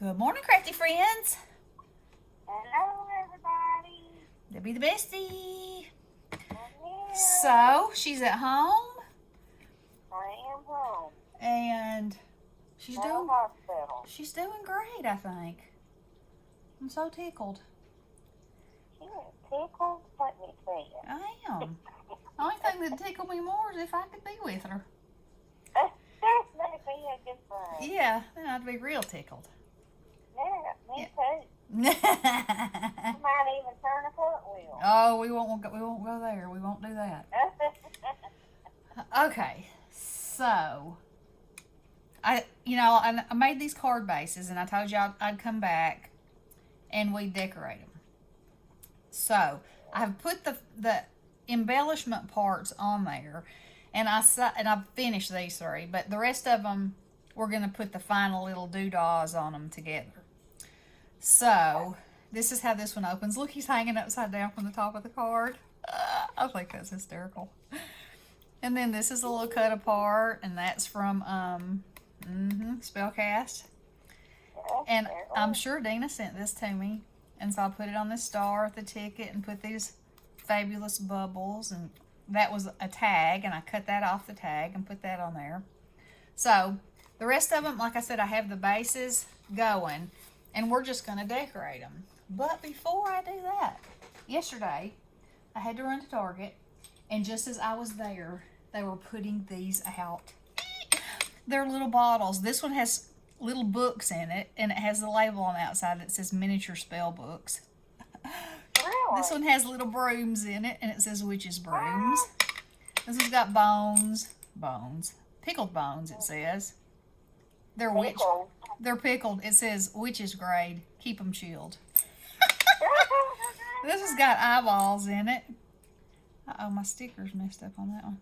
Good morning, crafty friends. Hello, everybody. Debbie the bestie. I'm here. So, she's at home I am home. and she's At the doing great, I think. I'm so tickled. She is tickled, let me tell you. I am. The only thing that tickled me more is if I could be with her. That'd be a good thing. Yeah, then I'd be real tickled. Yeah, me too. Oh, You might even turn a cartwheel. we won't go there. We won't do that. Okay, so I made these card bases, and I told you I'd come back and we'd decorate them. So I have put the embellishment parts on there, and I've finished these three, but the rest of them we're gonna put the final little doodahs on them together. So this is how this one opens. Look, he's hanging upside down from the top of the card. I think that's hysterical. And then this is a little cut apart, and that's from Spellcast. And I'm sure Dina sent this to me, and so I put it on this star with the ticket and put these fabulous bubbles, and that was a tag, and I cut that off the tag and put that on there. So the rest of them, like I said, I have the bases going, and we're just going to decorate them. But before I do that, yesterday I had to run to Target, and just as I was there, they were putting these out. They're little bottles. This one has little books in it, and it has the label on the outside that says miniature spell books. Really? This one has little brooms in it, and it says witch's brooms. This one's got pickled bones, it says. They're pickled. It says witch's grade. Keep them chilled. This has got eyeballs in it. Uh-oh, my sticker's messed up on that one.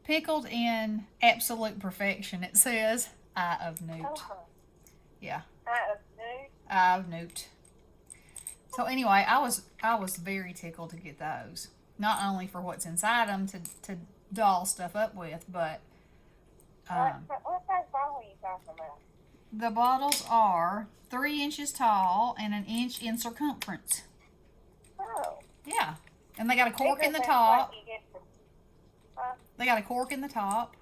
Pickled in absolute perfection, it says. Eye of Newt. Yeah. Eye of Newt. So anyway, I was very tickled to get those. Not only for what's inside them to doll stuff up with, but What size bottle are you talking about? the bottles are 3 inches tall and 1 inch in circumference. Oh. Yeah. And they got a cork in the That's top. what you get for- They got a cork in the top.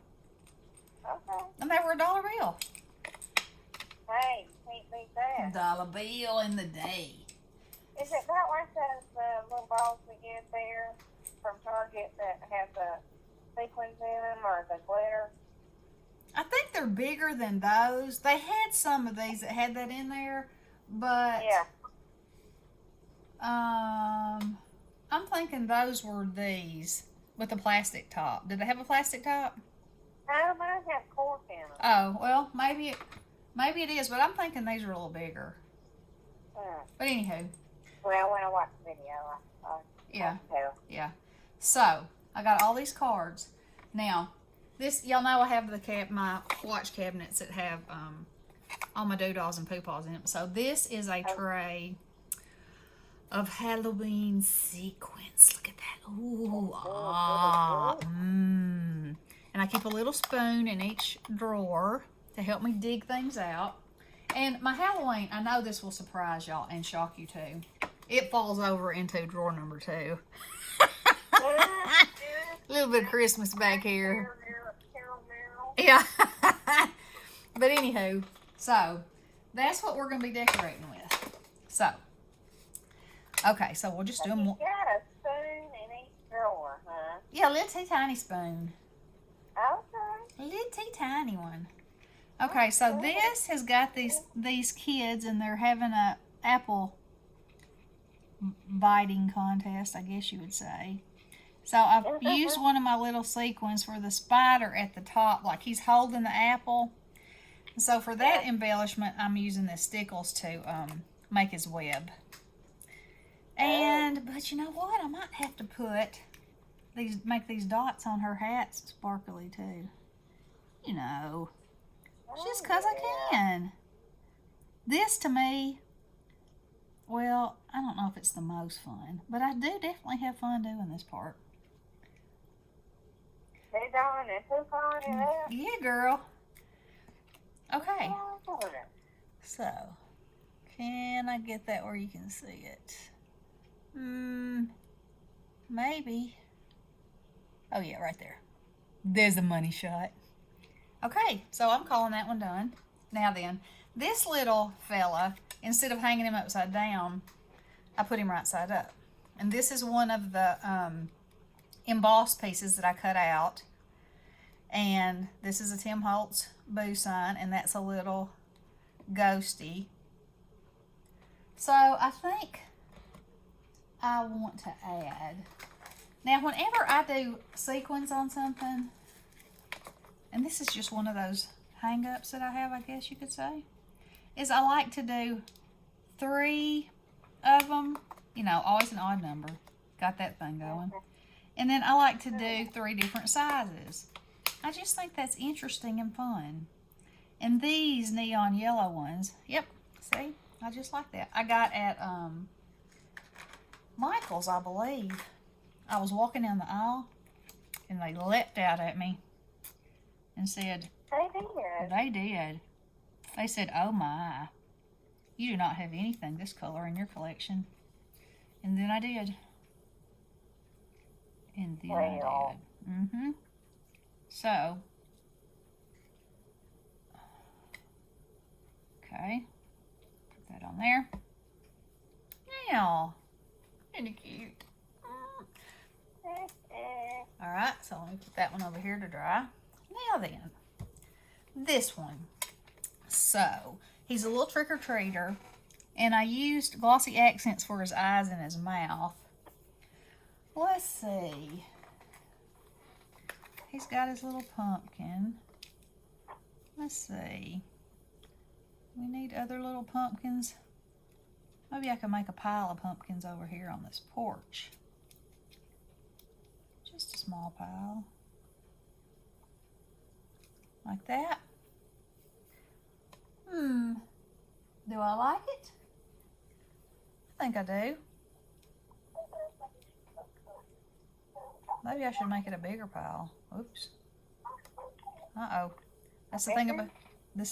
Okay. And they were $1 bill. Hey, can't beat that. $1 bill in the day. Is it about like those little balls we get there from Target that have the sequins in them or the glitter? I think they're bigger than those. They had some of these that had that in there, but Yeah. I'm thinking those were these with a plastic top. Did they have a plastic top? No, mine have cork in them. Oh, well, maybe it is, but I'm thinking these are a little bigger. But anywho, Well, when I watch the video, I yeah. tell. Yeah. So, I got all these cards. Now, this, y'all know I have my watch cabinets that have all my doodahs and poopaws in them. So, this is a tray of Halloween sequins. Look at that. Ooh. And I keep a little spoon in each drawer to help me dig things out. And my Halloween, I know this will surprise y'all and shock you too. It falls over into drawer number 2. A little bit of Christmas back here. Yeah. But anywho, so that's what we're going to be decorating with. So, okay, so we'll just do them. You got a spoon in each drawer, huh? Yeah, a little tiny spoon. Okay. A little tiny one. Okay, so this has got these kids, and they're having a apple biting contest, I guess you would say. So I've used one of my little sequins for the spider at the top, like he's holding the apple. And so for that embellishment, I'm using the stickles to make his web. But you know what? I might have to make these dots on her hats sparkly too. You know, just 'cause I can. This to me, well, I don't know if it's the most fun, but I do definitely have fun doing this part. and poop on it. Yeah, girl. Okay. So, can I get that where you can see it? Maybe. Oh yeah, right there. There's a money shot. Okay, so I'm calling that one done. Now then, this little fella, instead of hanging him upside down, I put him right side up. And this is one of the embossed pieces that I cut out. And this is a Tim Holtz boo sign, and that's a little ghosty. So I think I want to add. Now, whenever I do sequins on something, and this is just one of those hang-ups that I have, I guess you could say, is I like to do 3 of them, you know, always an odd number. Got that thing going. And then I like to do 3 different sizes. I just think that's interesting and fun. And these neon yellow ones, yep, see, I just like that. I got at Michael's, I believe. I was walking down the aisle, and they leapt out at me and said, They did. They said, oh my, you do not have anything this color in your collection. And then I did. And then I did. So, okay, put that on there. Now, isn't it cute? Alright, so let me put that one over here to dry. Now then, this one. So, he's a little trick-or-treater, and I used glossy accents for his eyes and his mouth. Let's see. He's got his little pumpkin. Let's see. We need other little pumpkins. Maybe I can make a pile of pumpkins over here on this porch. Just a small pile. Like that. Do I like it? I think I do. Maybe I should make it a bigger pile. Oops. Uh-oh. That's the thing about the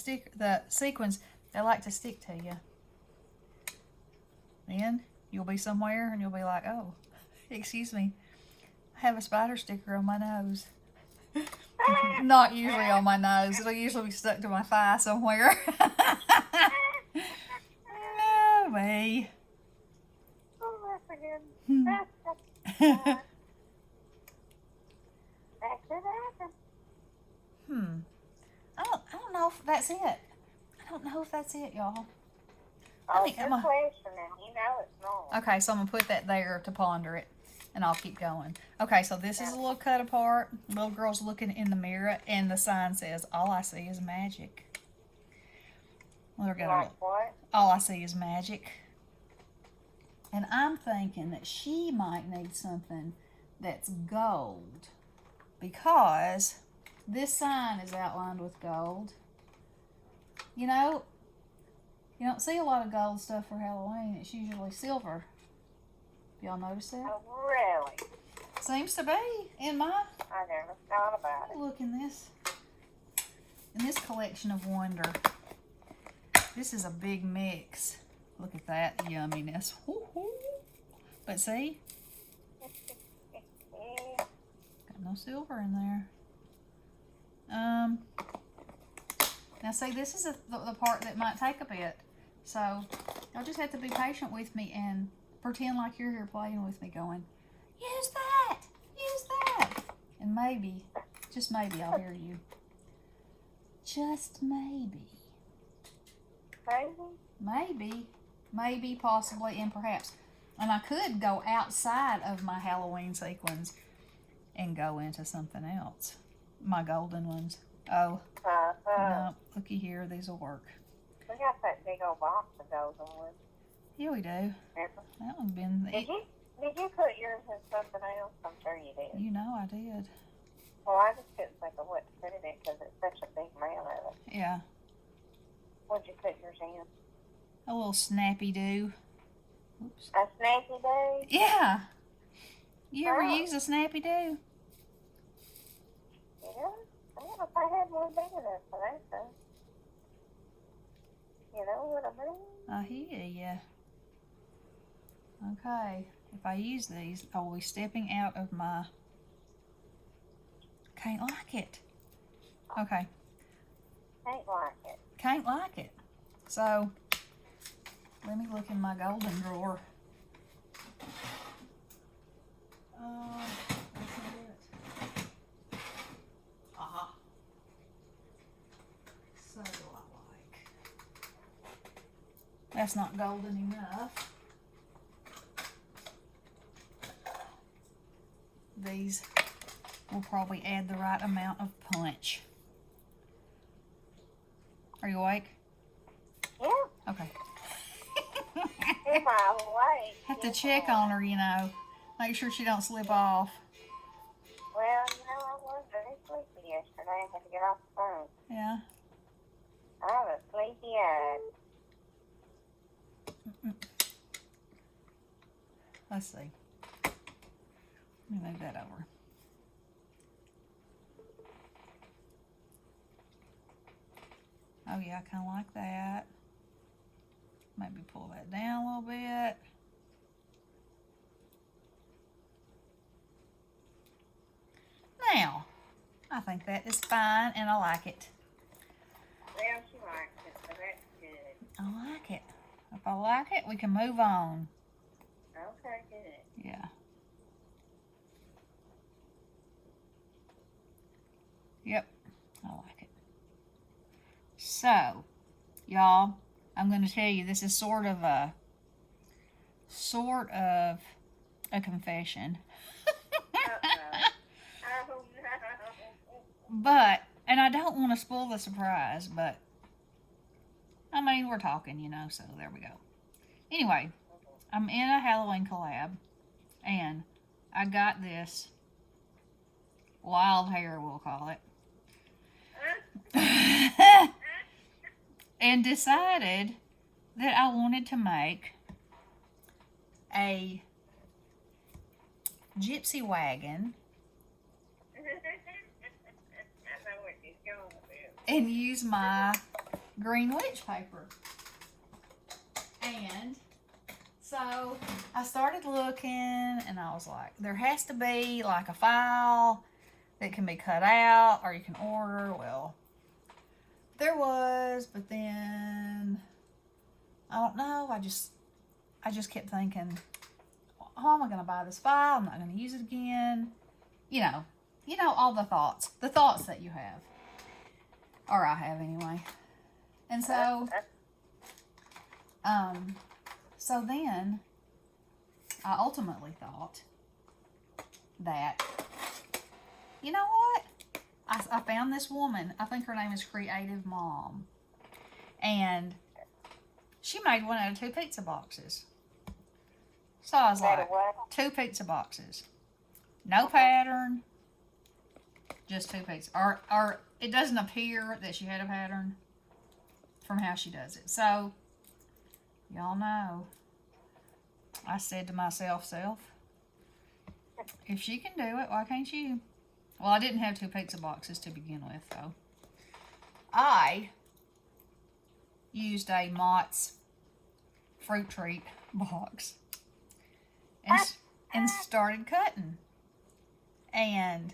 sequins. They like to stick to you. Then you'll be somewhere and you'll be like, oh, excuse me. I have a spider sticker on my nose. Not usually on my nose. It'll usually be stuck to my thigh somewhere. No way. Oh, that's good. I don't know if that's it. I don't know if that's it, y'all. Oh, you're questioning. You know it's not. Okay, so I'm gonna put that there to ponder it, and I'll keep going. Okay, so this is a little cut apart. Little girl's looking in the mirror, and the sign says, "All I see is magic." We're gonna look. What? All I see is magic. And I'm thinking that she might need something that's gold, because this sign is outlined with gold. You know, you don't see a lot of gold stuff for Halloween. It's usually silver. Y'all notice that? Oh, really? Seems to be in my. I never thought about it. Look in this collection of wonder. This is a big mix. Look at that yumminess. Woo-hoo. But see, got no silver in there. Now see, this is the part that might take a bit. So y'all just have to be patient with me and pretend like you're here playing with me going, use that, use that. And maybe, just maybe I'll hear you. Just maybe. Maybe, possibly, and perhaps. And I could go outside of my Halloween sequins and go into something else. My golden ones. Oh, no, looky here, these will work. We got that big old box of golden ones. Yeah, we do. That one's been... Did you put yours in something else? I'm sure you did. You know I did. Well, I just couldn't think of what to put in it because it's such a big amount of it. Yeah. What'd you put yours in? A little snappy-doo. Oops. A snappy day? Yeah. You ever use a snappy-doo? Yeah. I don't know if I had one big enough for that, though. You know, what I mean? I hear ya. Okay, if I use these, I will be stepping out of my... Can't like it. Okay. Ain't like it. Can't like it. So, let me look in my golden drawer. That's not it. Aha. So do I like. That's not golden enough. These will probably add the right amount of punch. Are you awake? Yeah. Okay. Am I awake? Have to check on her, you know. Make sure she don't slip off. Well, I was very sleepy yesterday. I had to get off the phone. Yeah. I was sleepy-eyed. Let's see. Let me move that over. Oh yeah, I kind of like that. Maybe pull that down a little bit. Now, I think that is fine and I like it. Well, she likes it, so that's good. I like it. If I like it, we can move on. Okay, good. Yeah. Yep, I like it. So, y'all, I'm going to tell you this is sort of a confession. Oh, no. But, and I don't want to spoil the surprise, but I mean, we're talking, you know, so there we go. Anyway, I'm in a Halloween collab and I got this wild hair, we'll call it. And decided that I wanted to make a gypsy wagon I know what she's going with. and use my green witch paper. And so I started looking and I was like, there has to be like a file that can be cut out or you can order. Well, there was, but then I don't know. I just kept thinking, how am I going to buy this file? I'm not going to use it again. You know, all the thoughts that you have, or I have anyway. And so, so then I ultimately thought that, you know what? I found this woman. I think her name is Creative Mom. And she made one out of 2 pizza boxes. So I was like, 2 pizza boxes. No pattern. Just 2 pizza. Or it doesn't appear that she had a pattern from how she does it. So, y'all know. I said to myself, if she can do it, why can't you? Well, I didn't have 2 pizza boxes to begin with, though. I used a Mott's fruit treat box and started cutting. And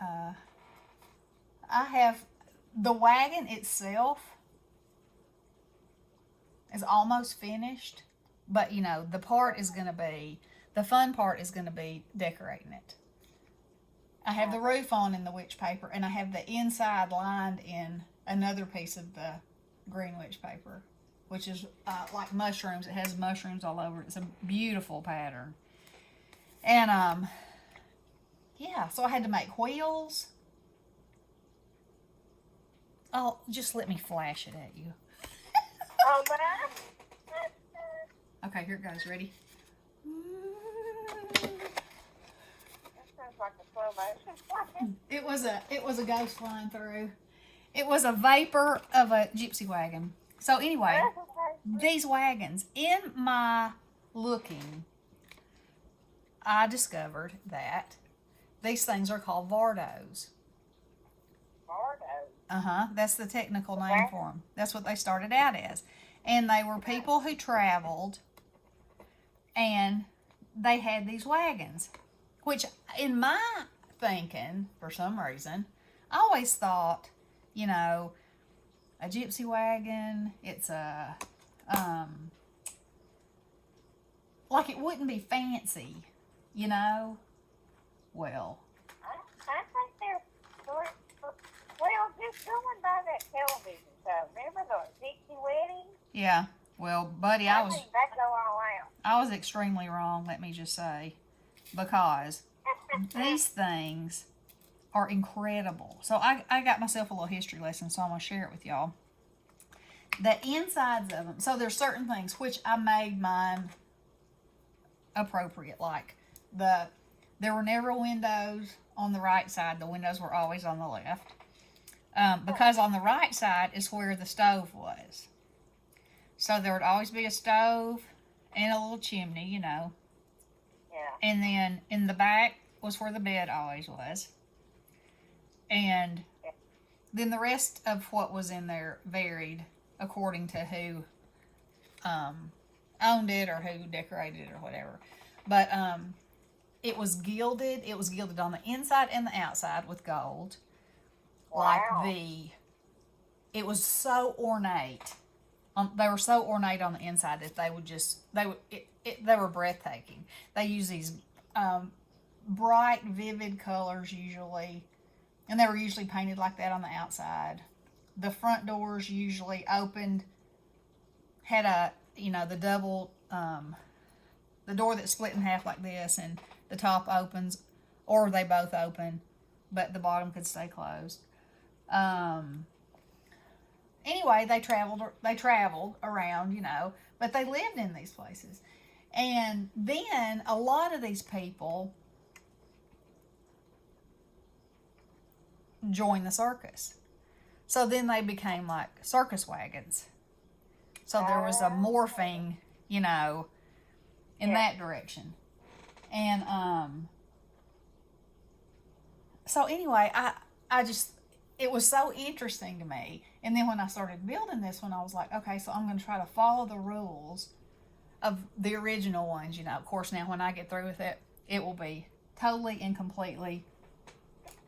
I have the wagon itself is almost finished, but you know, the fun part is going to be decorating it. I have the roof on in the witch paper, and I have the inside lined in another piece of the green witch paper, which is like mushrooms. It has mushrooms all over it. It's a beautiful pattern. And, yeah, so I had to make wheels. Oh, just let me flash it at you. Oh, but Okay, here it goes. Ready? that sounds like a slow motion. It was a ghost flying through. It was a vapor of a gypsy wagon. So anyway, these wagons, in my looking, I discovered that these things are called Vardos. Bardo. That's the technical name for them. That's what they started out as. And they were people who traveled, and they had these wagons, which in my thinking, for some reason, I always thought, you know, a gypsy wagon, it's a, like it wouldn't be fancy, you know? Well, I think they're well, just going by that television show. Remember the Dixie Wedding? yeah. Well, buddy, I think that go all out. I was extremely wrong, let me just say, because these things are incredible. So I got myself a little history lesson, so I'm going to share it with y'all. The insides of them, so there's certain things, which I made mine appropriate, like there were never windows on the right side. The windows were always on the left. Because on the right side is where the stove was. So there would always be a stove and a little chimney, you know. Yeah. And then in the back was where the bed always was. And then the rest of what was in there varied according to who owned it or who decorated it or whatever. But it was gilded. It was gilded on the inside and the outside with gold. Wow. It was so ornate. They were so ornate on the inside that they were breathtaking. They use these bright, vivid colors usually, and they were usually painted like that on the outside. The front doors usually opened, had the double, the door that split in half like this, and the top opens, or they both open, but the bottom could stay closed. Anyway, they traveled around, you know, but they lived in these places. And then a lot of these people joined the circus. So then they became like circus wagons. So there was a morphing, you know, in that direction. And so anyway, I just, it was so interesting to me. And then when I started building this one, I was like, okay, so I'm going to try to follow the rules of the original ones, you know. Of course, now when I get through with it, it will be totally and completely,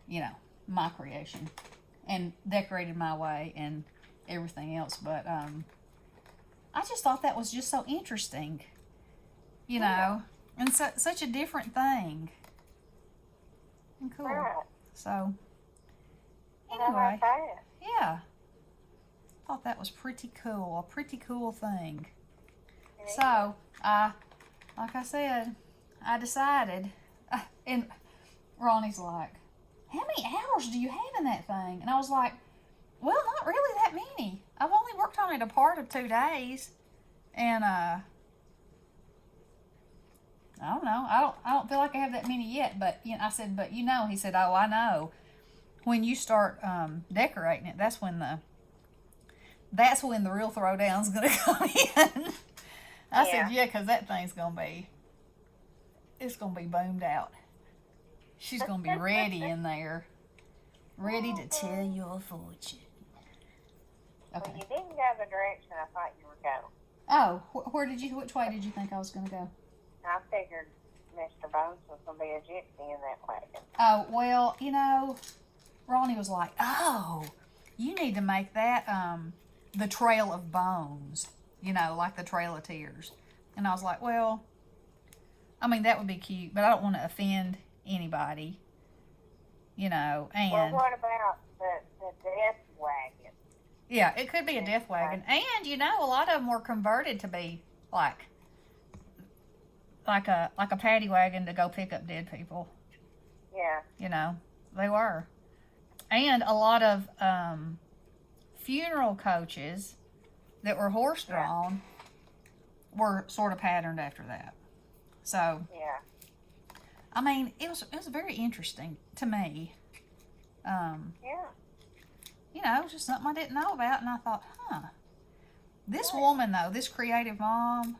you know, my creation and decorated my way and everything else. But I just thought that was just so interesting, you know, and such a different thing. And cool. Right. So, How anyway, about that? yeah. Thought that was pretty cool. A pretty cool thing. So, like I said, I decided, and Ronnie's like, how many hours do you have in that thing? And I was like, well, not really that many. I've only worked on it a part of 2 days. And, I don't know. I don't feel like I have that many yet. But, you know, I said, but you know, he said, oh, I know. When you start decorating it, that's when the real throwdown's going to come in. I said, yeah, because that thing's going to be, it's going to be boomed out. She's going to be ready in there. Ready to tell your fortune. Okay. Well, you didn't go the direction I thought you were going. Oh, which way did you think I was going to go? I figured Mr. Bones was going to be a gypsy in that wagon. Oh, well, you know, Ronnie was like, oh, you need to make that the Trail of Bones, you know, like the Trail of Tears. And I was like, well, I mean, that would be cute, but I don't want to offend anybody, you know. And well, what about the death wagon? Yeah, it could be a death wagon. And, you know, a lot of them were converted to be like a paddy wagon to go pick up dead people. Yeah. You know, they were. And a lot of funeral coaches that were horse-drawn were sort of patterned after that. So, yeah. I mean, it was very interesting to me. Yeah. You know, it was just something I didn't know about, and I thought, this woman, though, this creative mom,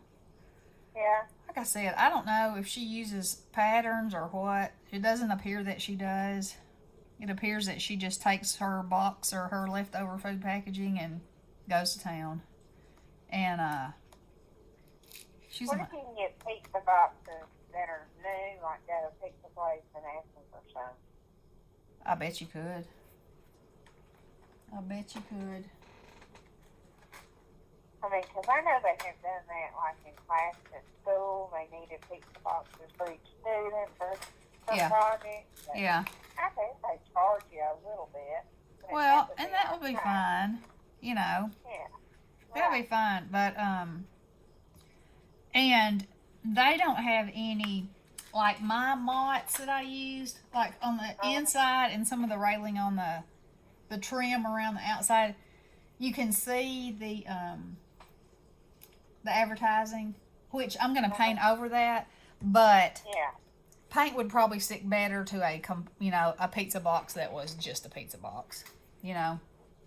Yeah. like I said, I don't know if she uses patterns or what. It doesn't appear that she does, It appears that she just takes her box or her leftover food packaging and goes to town. And she's What if you can get pizza boxes that are new, like go to a pizza place and ask them for some? I bet you could. I bet you could. I mean, because I know they have done that, like in class at school. They needed pizza boxes for each student for Yeah. projects. But Yeah. I think they charge you a little bit. But Well, would and be that would be okay. fine. You know, Yeah. that would be fine. But and they don't have any, like my mots that I used, like on the inside and some of the railing on the trim around the outside. You can see the advertising, which I'm going to paint over that, but Yeah. paint would probably stick better to a pizza box that was just a pizza box, you know.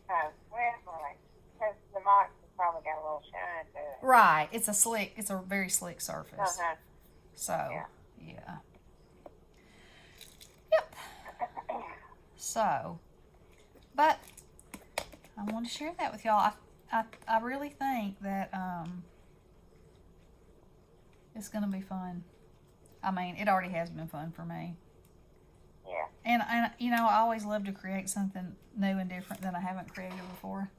Well, because the box has probably got a little shine to it. Right. It's a very slick surface. Uh-huh. So, yeah. Yep. So, but I want to share that with y'all. I really think that it's going to be fun. I mean, it already has been fun for me. Yeah. And I always love to create something new and different that I haven't created before.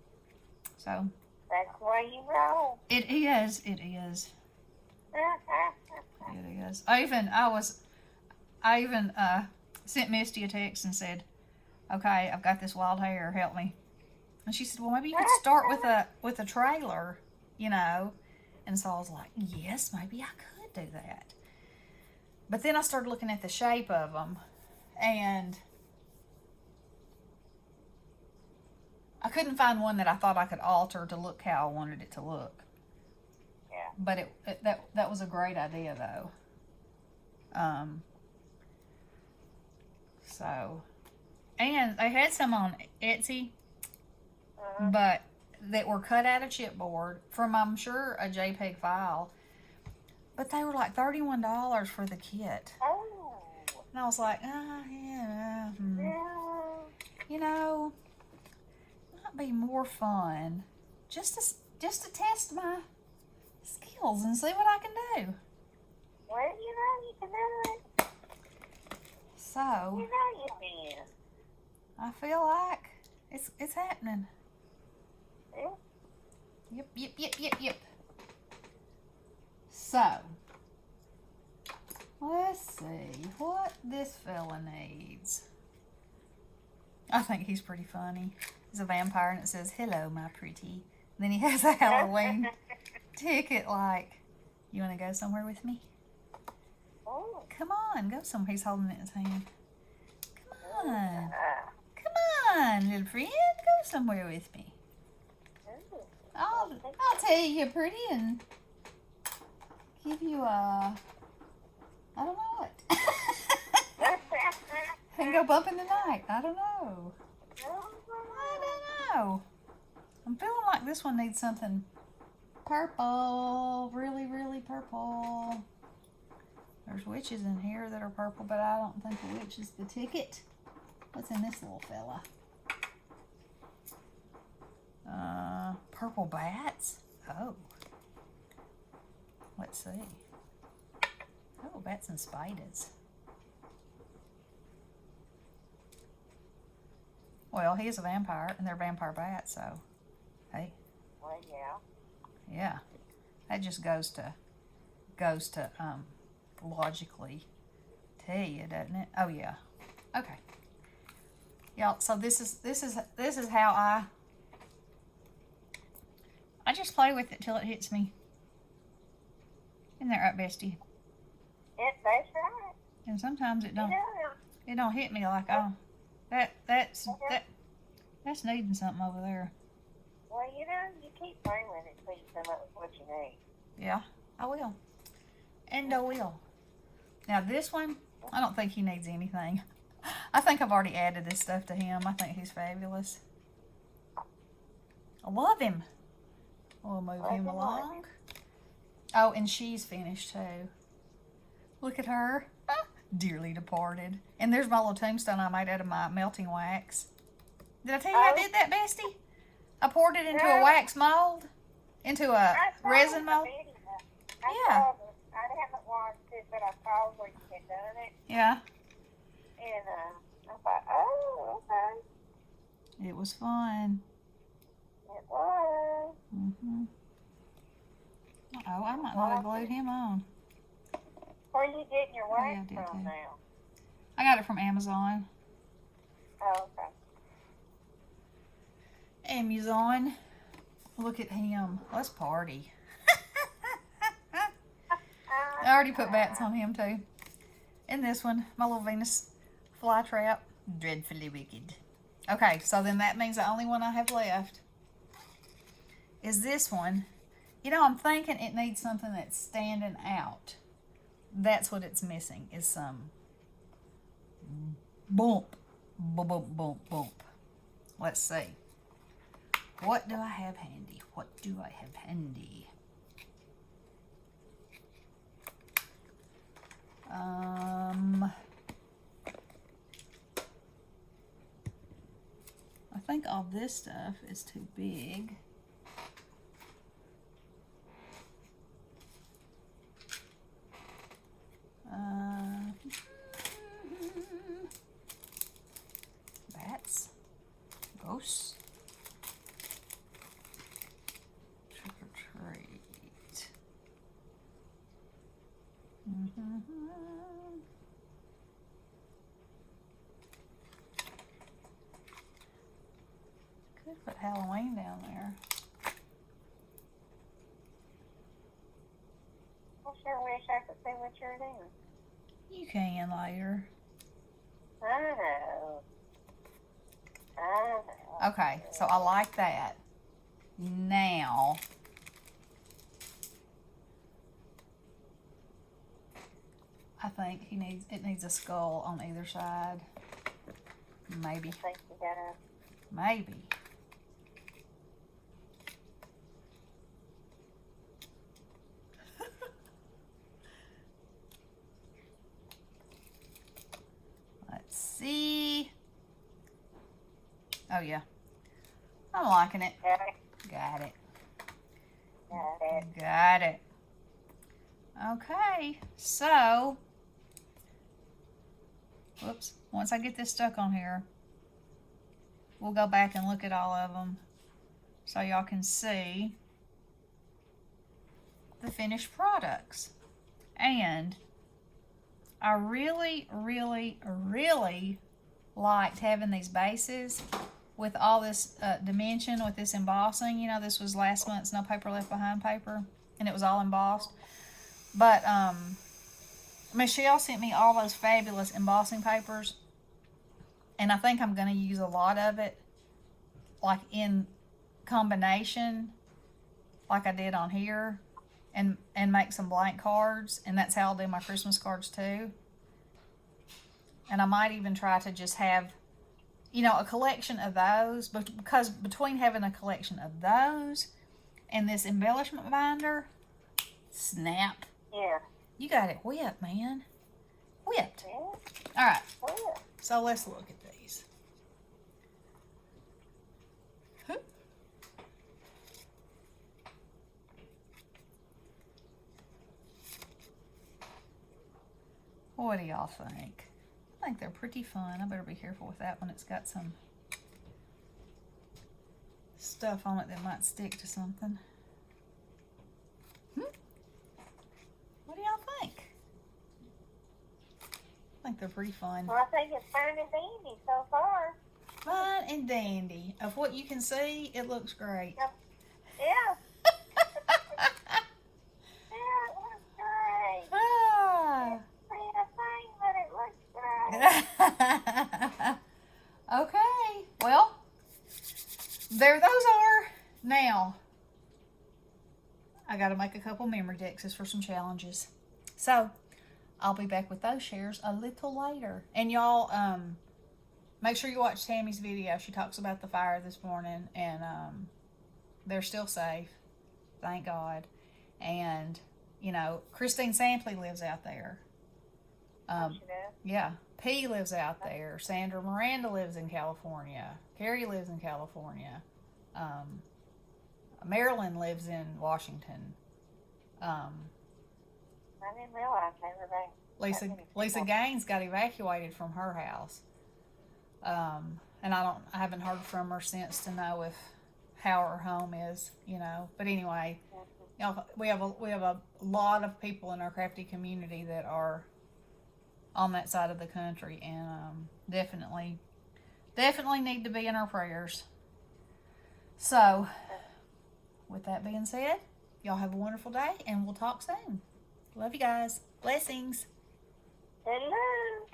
So That's the way you roll. it is. It is. It is. I even sent Misty a text and said, "Okay, I've got this wild hair. Help me." And she said, "Well, maybe you could start with a trailer, you know." And so I was like, "Yes, maybe I could do that." But then I started looking at the shape of them, and I couldn't find one that I thought I could alter to look how I wanted it to look. Yeah. But that was a great idea, though. So, and they had some on Etsy, but that were cut out of chipboard from, I'm sure, a JPEG file. But they were like $31 for the kit. Oh. And I was like, yeah. Yeah. You know, might be more fun just to test my skills and see what I can do. Well, you can do it. So, You can. I feel like it's happening. Yeah. Yep. So, let's see what this fella needs. I think he's pretty funny. He's a vampire and it says, "Hello, my pretty." And then he has a Halloween ticket like, "You want to go somewhere with me? Oh. Come on, go somewhere." He's holding it in his hand. Come on. Ah. Come on, little friend. Go somewhere with me. I'll tell you you're pretty and give you a, I don't know what. And go bump in the night. I don't know. I'm feeling like this one needs something purple. Really, really purple. There's witches in here that are purple, but I don't think a witch is the ticket. What's in this little fella? Purple bats? Oh. Let's see. Oh, bats and spiders. Well, he's a vampire, and they're vampire bats, so, hey. Well, yeah. Yeah. That just goes to logically tell you, doesn't it? Oh, yeah. Okay. Y'all, so this is how I just play with it till it hits me. Isn't that right, bestie? That's right. And sometimes it don't. Yeah. It don't hit me like that's needing something over there. Well, you keep playing with it until you come up with what you need. Yeah, I will. And I will. Now this one, I don't think he needs anything. I think I've already added this stuff to him. I think he's fabulous. I love him. We'll move him along. Oh, and she's finished too. Look at her. Dearly departed. And there's my little tombstone I made out of my melting wax. Did I tell you I did that, Bestie? I poured it into a wax mold, into a resin mold. Yeah. I haven't watched it, but I saw where you had done it. Yeah. And I thought, oh, okay. It was fun. It was. Oh, I might not have glued him on. Where are you getting your wax I did from too. now? I got it from Amazon. Oh, okay. Amazon. Look at him. Let's party. I already put bats on him too. And this one, my little Venus flytrap. Dreadfully wicked. Okay, so then that means the only one I have left is this one. You know, I'm thinking it needs something that's standing out. That's what it's missing, is some bump. Bump, bump, bump, bump. Let's see. What do I have handy? What do I have handy? I think all this stuff is too big. Bats, ghosts, trick or treat. Could put Halloween down there. I sure wish I could see what you're doing. You can later. I know. I know. Okay, so I like that. Now, I think it needs a skull on either side. Maybe. I think you gotta. Maybe. Let's see. Oh yeah. I'm liking it. Got it. Got it. Got it. Got it. Okay, so, whoops, once I get this stuck on here, we'll go back and look at all of them so y'all can see the finished products. And I really, really, really liked having these bases with all this dimension, with this embossing. You know, this was last month's No Paper Left Behind paper, and it was all embossed. But Michelle sent me all those fabulous embossing papers, and I think I'm going to use a lot of it, like in combination, like I did on here, and make some blank cards, and that's how I'll do my Christmas cards too. And I might even try to just have, you know, a collection of those, but because between having a collection of those and this embellishment binder, snap. Yeah. You got it whipped, man. Whipped. Yeah. All right. Oh, yeah. So let's look at these. What do y'all think? I think they're pretty fun. I better be careful with that one. It's got some stuff on it that might stick to something. What do y'all think? I think they're pretty fun. Well, I think it's fine and dandy so far. Fun and dandy. Of what you can see, it looks great. Yeah. Yeah, it looks great. Ah. It's a thing, but it looks great. Okay. Well, there those are. Now, I got to make a couple memory dexes for some challenges. So, I'll be back with those shares a little later. And y'all, make sure you watch Tammy's video. She talks about the fire this morning, and they're still safe. Thank God. And, you know, Christine Sampley lives out there. She does. Yeah, P lives out there. Sandra Miranda lives in California. Carrie lives in California. Marilyn lives in Washington. I didn't realize they were back. Lisa Gaines got evacuated from her house, and I haven't heard from her since to know how her home is, But anyway, we have a lot of people in our crafty community that are on that side of the country, and definitely need to be in our prayers. So, with that being said, y'all have a wonderful day, and we'll talk soon. Love you guys. Blessings. Hello.